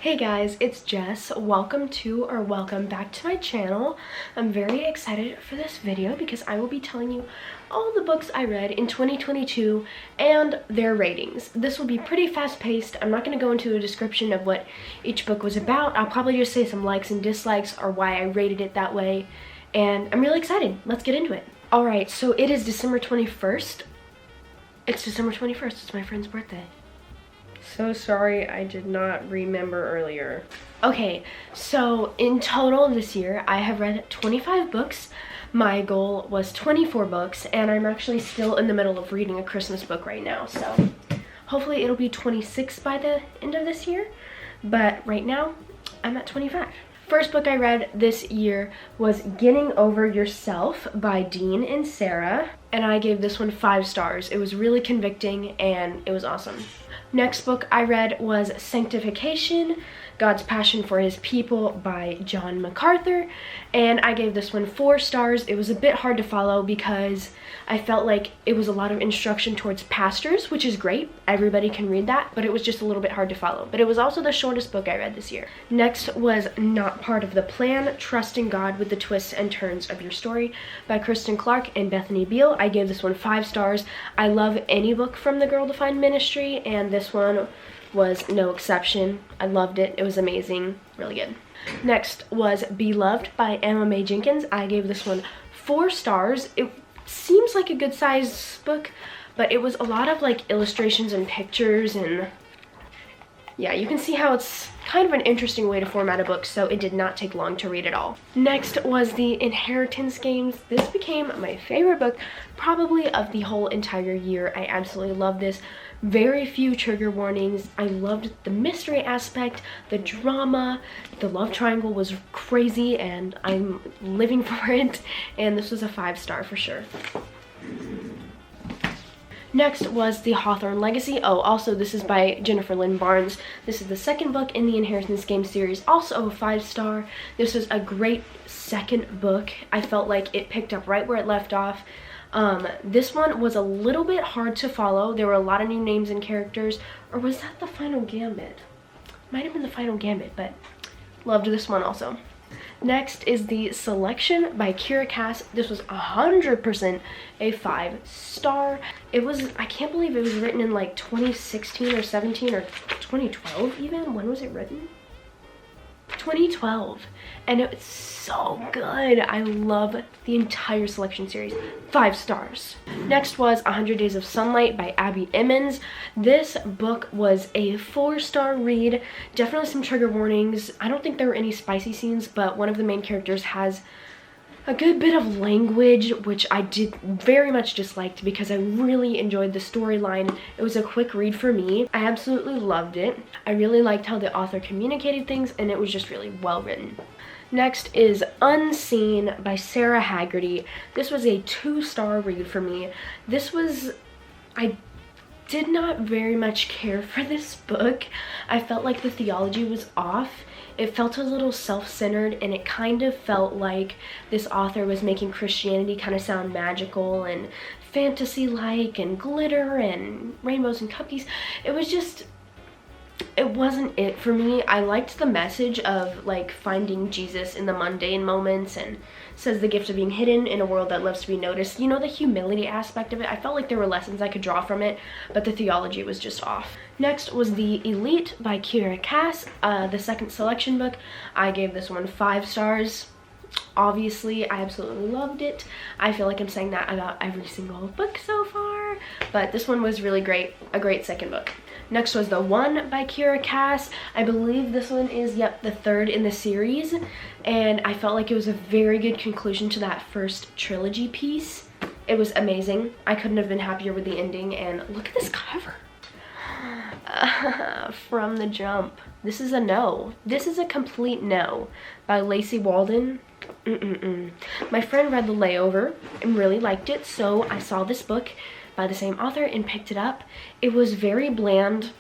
Hey guys, it's Jess. Welcome back to my channel. I'm very excited for this video because I will be telling you all the books I read in 2022 and their ratings. This will be pretty fast-paced. I'm not going to go into a description of what each book was about. I'll probably just say some likes and dislikes or why I rated it that way. And I'm really excited. Let's get into it. Alright, so it is December 21st. It's December 21st. It's my friend's birthday. So sorry, I did not remember earlier. Okay, so in total this year, I have read 25 books. My goal was 24 books, and I'm actually still in the middle of reading a Christmas book right now. So hopefully it'll be 26 by the end of this year. But right now, I'm at 25. First book I read this year was Getting Over Yourself by Dean and Sarah. And I gave this one 5 stars. It was really convicting and it was awesome. Next book I read was Sanctification, God's Passion for His People by John MacArthur, and I gave this one 4 stars. It was a bit hard to follow because I felt like it was a lot of instruction towards pastors, which is great. Everybody can read that, but it was just a little bit hard to follow. But it was also the shortest book I read this year. Next was Not Part of the Plan, Trusting God with the Twists and Turns of Your Story by Kristen Clark and Bethany Beal. I gave this one 5 stars. I love any book from the Girl Defined Ministry, and this one was no exception. I loved it. It was amazing. Really good. Next was Beloved by Emma Mae Jenkins. I gave this one 4 stars. It seems like a good size book, but it was a lot of like illustrations and pictures, and yeah, you can see how it's kind of an interesting way to format a book, so it did not take long to read it all. Next was The Inheritance Games. This became my favorite book probably of the whole entire year. I absolutely love this. Very few trigger warnings. I loved the mystery aspect, the drama, the love triangle was crazy and I'm living for it, and this was a 5 star for sure. Next was The Hawthorne Legacy. Oh, also this is by Jennifer Lynn Barnes. This is the second book in the Inheritance Game series, also a 5 star. This was a great second book. I felt like it picked up right where it left off. This one was a little bit hard to follow. There were a lot of new names and characters. Or was that The Final Gambit? Might have been The Final Gambit, but loved this one also. Next is The Selection by Kira Cass. This was 100% a 5 star. It was, I can't believe it was written in like 2016 or 17 or 2012 even. When was it written? 2012, and it's so good. I love the entire Selection series. 5 stars. Next was 100 Days of Sunlight by Abby Emmons. This book was a 4 star read. Definitely some trigger warnings. I don't think there were any spicy scenes, but one of the main characters has a good bit of language, which I did very much disliked because I really enjoyed the storyline. It was a quick read for me. I absolutely loved it. I really liked how the author communicated things, and it was just really well written. Next is Unseen by Sarah Haggerty. This was a 2 star read for me. I did not very much care for this book. I felt like the theology was off. It felt a little self-centered, and it kind of felt like this author was making Christianity kind of sound magical and fantasy-like and glitter and rainbows and cupcakes. It wasn't it for me. I liked the message of like finding Jesus in the mundane moments, and says the gift of being hidden in a world that loves to be noticed. You know, the humility aspect of it. I felt like there were lessons I could draw from it, but the theology was just off. Next was The Elite by Kira Cass, the second Selection book. I gave this one 5 stars. Obviously, I absolutely loved it. I feel like I'm saying that about every single book so far, but this one was really great, a great second book. Next was The One by Kira Cass. I believe this one is, yep, the 3rd in the series, and I felt like it was a very good conclusion to that first trilogy piece. It was amazing. I couldn't have been happier with the ending, and look at this cover. From the jump. This is a no. This is a complete no by Lacey Walden. My friend read The Layover and really liked it, so I saw this book by the same author and picked it up. It was very bland,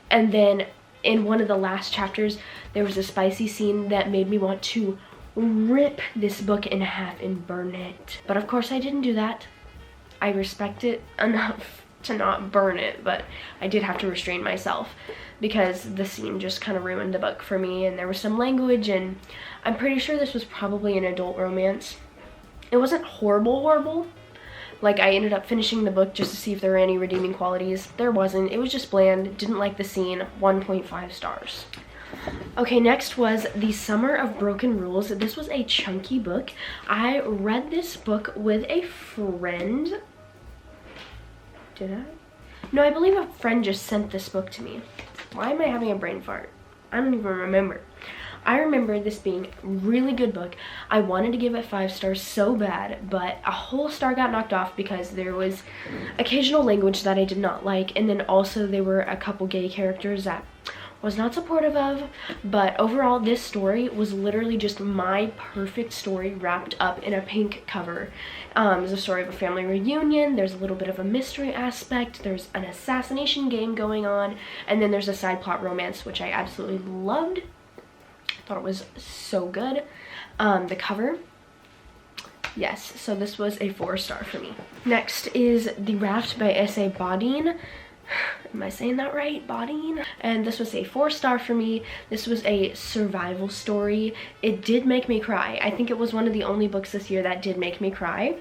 and then in one of the last chapters there was a spicy scene that made me want to rip this book in half and burn it. But of course I didn't do that. I respect it enough to not burn it, but I did have to restrain myself because the scene just kind of ruined the book for me, and there was some language, and I'm pretty sure this was probably an adult romance. It wasn't horrible. Like, I ended up finishing the book just to see if there were any redeeming qualities. There wasn't. It was just bland. Didn't like the scene. 1.5 stars. Okay, next was The Summer of Broken Rules. This was a chunky book. I read this book with a friend. Did I? No, I believe a friend just sent this book to me. Why am I having a brain fart? I don't even remember. I remember this being a really good book. I wanted to give it 5 stars so bad, but a whole star got knocked off because there was occasional language that I did not like, and then also there were a couple gay characters that was not supportive of. But overall, this story was literally just my perfect story wrapped up in a pink cover. It's a story of a family reunion. There's a little bit of a mystery aspect. There's an assassination game going on, and then there's a side plot romance, which I absolutely loved. Thought it was so good. The cover, yes, so this was a 4-star for me. Next is The Raft by S.A. Bodine. Am I saying that right? Bodine? And this was a 4-star for me. This was a survival story. It did make me cry. I think it was one of the only books this year that did make me cry.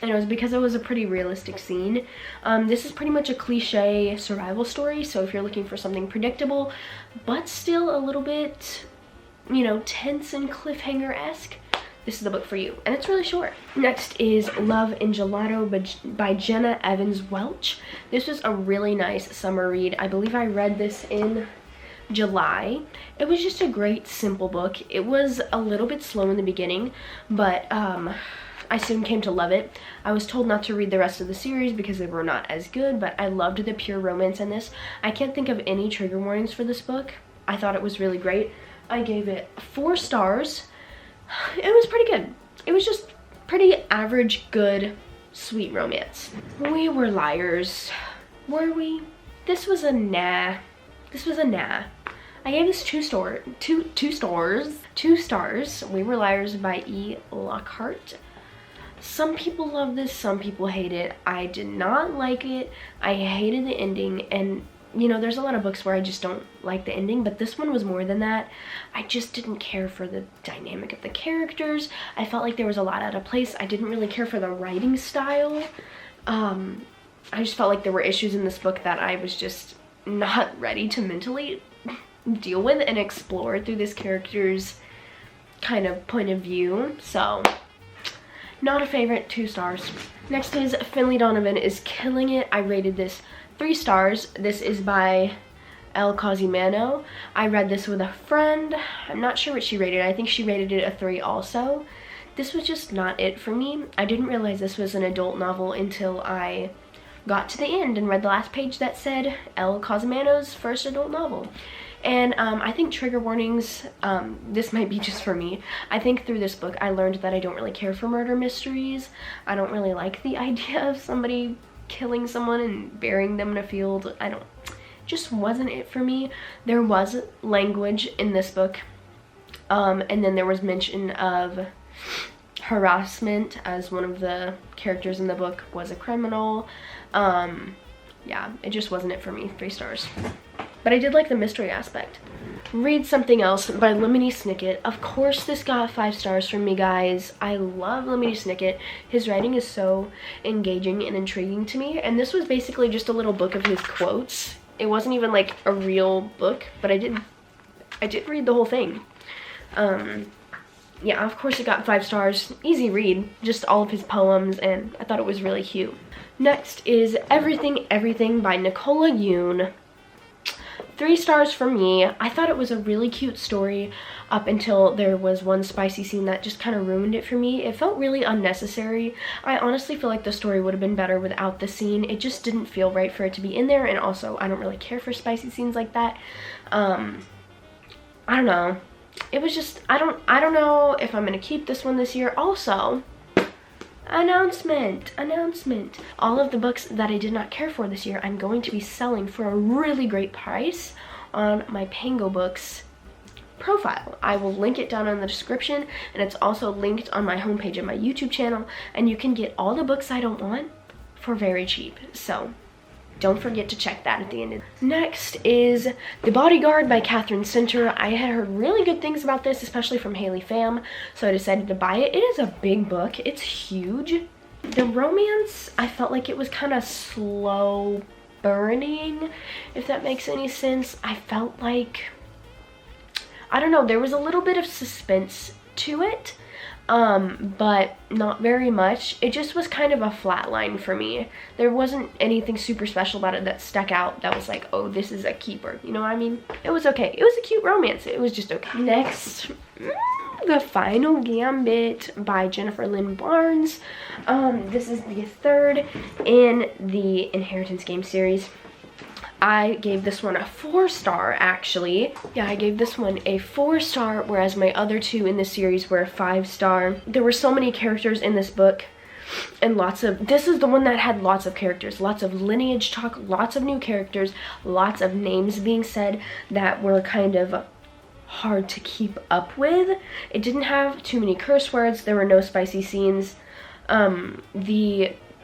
And it was because it was a pretty realistic scene. This is pretty much a cliche survival story, so if you're looking for something predictable, but still a little bit, you know, tense and cliffhanger-esque, this is the book for you. And it's really short. Next is Love and Gelato by Jenna Evans Welch. This was a really nice summer read. I believe I read this in July. It was just a great, simple book. It was a little bit slow in the beginning, but I soon came to love it. I was told not to read the rest of the series because they were not as good, but I loved the pure romance in this. I can't think of any trigger warnings for this book. I thought it was really great. I gave it 4 stars. It was pretty good. It was just pretty average, good, sweet romance. We were liars. Were we? This was a nah. This was a nah. I gave this 2 stars. 2 stars. We Were Liars by E. Lockhart. Some people love this, some people hate it. I did not like it. I hated the ending, and you know, there's a lot of books where I just don't like the ending, but this one was more than that. I just didn't care for the dynamic of the characters. I felt like there was a lot out of place. I didn't really care for the writing style. I just felt like there were issues in this book that I was just not ready to mentally deal with and explore through this character's kind of point of view. So, not a favorite, 2 stars. Next is Finley Donovan is Killing It. I rated this 3 stars. This is by El Cozimano. I read this with a friend. I'm not sure what she rated. I think she rated it a 3 also. This was just not it for me. I didn't realize this was an adult novel until I got to the end and read the last page that said El Cozimano's first adult novel. And I think trigger warnings, this might be just for me. I think through this book I learned that I don't really care for murder mysteries. I don't really like the idea of somebody killing someone and burying them in a field. Just wasn't it for me. There was language in this book, and then there was mention of harassment, as one of the characters in the book was a criminal. Yeah, it just wasn't it for me. 3 stars. But I did like the mystery aspect. Read Something Else by Lemony Snicket. Of course this got 5 stars from me, guys. I love Lemony Snicket. His writing is so engaging and intriguing to me. And this was basically just a little book of his quotes. It wasn't even like a real book, but I did read the whole thing. Yeah, of course it got 5 stars. Easy read, just all of his poems, and I thought it was really cute. Next is Everything, Everything by Nicola Yoon. 3 stars for me. I thought it was a really cute story up until there was one spicy scene that just kind of ruined it for me. It felt really unnecessary. I honestly feel like the story would have been better without the scene. It just didn't feel right for it to be in there, and also I don't really care for spicy scenes like that. I don't know. It was just, I don't know if I'm gonna keep this one this year. Also, announcement. All of the books that I did not care for this year, I'm going to be selling for a really great price on my Pango Books profile. I will link it down in the description, and it's also linked on my homepage of my YouTube channel, and you can get all the books I don't want for very cheap. So don't forget to check that at the end. Next is The Bodyguard by Catherine Center. I had heard really good things about this, especially from Haley Pham, so I decided to buy it. It is a big book. It's huge. The romance, I felt like it was kind of slow burning, if that makes any sense. I felt like, I don't know, there was a little bit of suspense to it, but not very much. It just was kind of a flat line for me. There wasn't anything super special about it that stuck out that was like, oh, this is a keeper, you know what I mean? It was okay. It was a cute romance. It was just okay. Next, The Final Gambit by Jennifer Lynn Barnes. This is the third in the Inheritance Game series. I gave this one a 4-star, actually. Yeah, I gave this one a 4-star, whereas my other two in the series were a 5-star. There were so many characters in this book, and this is the one that had lots of characters, lots of lineage talk, lots of new characters, lots of names being said that were kind of hard to keep up with. It didn't have too many curse words. There were no spicy scenes.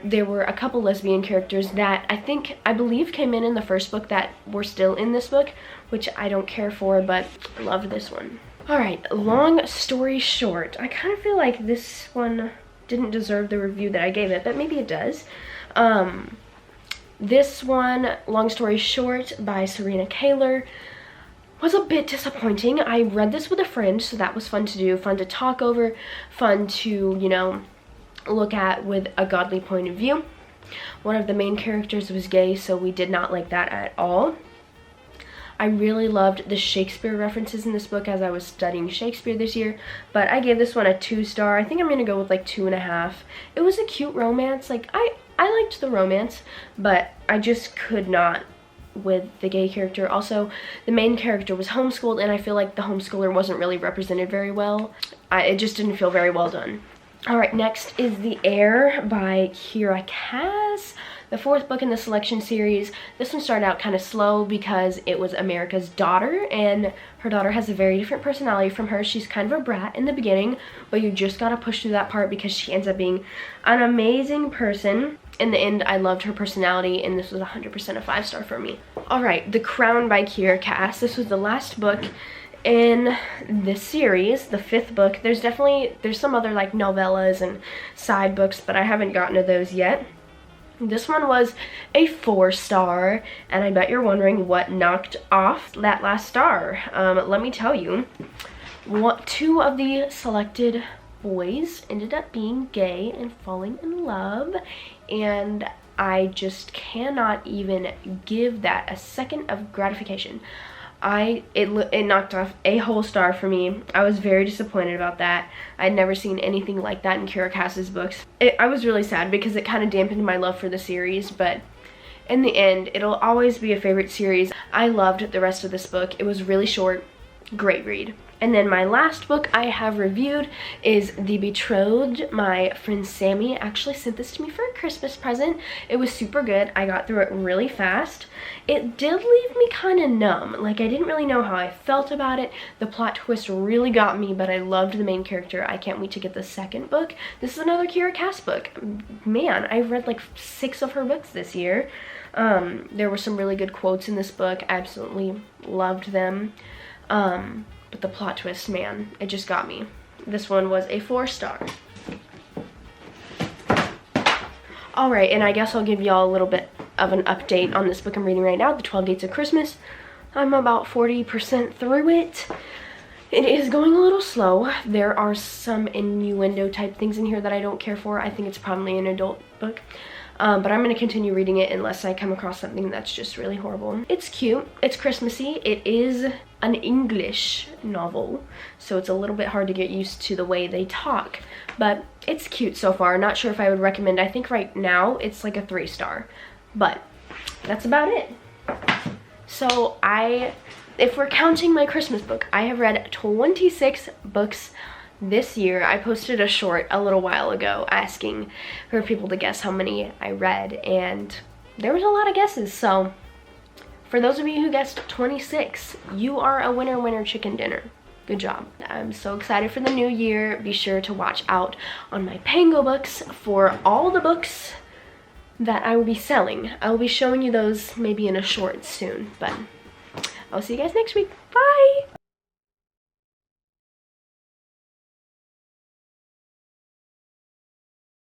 There were a couple lesbian characters that I believe came in the first book that were still in this book, which I don't care for, but I loved this one. Alright, long story short, I kind of feel like this one didn't deserve the review that I gave it, but maybe it does. This one, Long Story Short by Serena Kaler, was a bit disappointing. I read this with a friend, so that was fun to do, fun to talk over, fun to, you know, look at with a godly point of view. One of the main characters was gay, so we did not like that at all. I really loved the Shakespeare references in this book as I was studying Shakespeare this year, but I gave this one a 2-star. I think I'm gonna go with like 2.5. It was a cute romance. Like, I liked the romance, but I just could not with the gay character. Also, the main character was homeschooled, and I feel like the homeschooler wasn't really represented very well. It just didn't feel very well done. Alright, next is The Heir by Kira Cass, the 4th book in the selection series. This one started out kind of slow because it was America's daughter, and her daughter has a very different personality from her. She's kind of a brat in the beginning, but you just gotta push through that part because she ends up being an amazing person. In the end, I loved her personality, and this was 100% a 5-star for me. Alright, The Crown by Kira Cass. This was the last book in this series, the 5th book. There's some other like novellas and side books, but I haven't gotten to those yet. This one was a 4-star, and I bet you're wondering what knocked off that last star. Let me tell you. 2 of the selected boys ended up being gay and falling in love, and I just cannot even give that a second of gratification. It knocked off a whole star for me. I was very disappointed about that. I'd never seen anything like that in Kira Cass's books. I was really sad because it kind of dampened my love for the series, but in the end, it'll always be a favorite series. I loved the rest of this book. It was really short, great read. And then my last book I have reviewed is The Betrothed. My friend Sammy actually sent this to me for a Christmas present. It was super good. I got through it really fast. It did leave me kind of numb. Like, I didn't really know how I felt about it. The plot twist really got me, but I loved the main character. I can't wait to get the 2nd book. This is another Kira Cass book. Man, I've read like 6 of her books this year. There were some really good quotes in this book. I absolutely loved them. But the plot twist, man, it just got me. This one was a 4-star. Alright, and I guess I'll give y'all a little bit of an update on this book I'm reading right now, The 12 Gates of Christmas. I'm about 40% through it. It is going a little slow. There are some innuendo type things in here that I don't care for. I think it's probably an adult book. But I'm going to continue reading it unless I come across something that's just really horrible. It's cute. It's Christmassy. It is an English novel, so it's a little bit hard to get used to the way they talk. But it's cute so far. Not sure if I would recommend. I think right now it's like a 3-star. But that's about it. So if we're counting my Christmas book, I have read 26 books this year. I posted a short a little while ago asking for people to guess how many I read, and there was a lot of guesses. So for those of you who guessed 26, you are a winner chicken dinner. Good job. I'm so excited for the new year. Be sure to watch out on my Pango books for all the books that I will be selling. I will be showing you those maybe in a short soon, but I'll see you guys next week. Bye!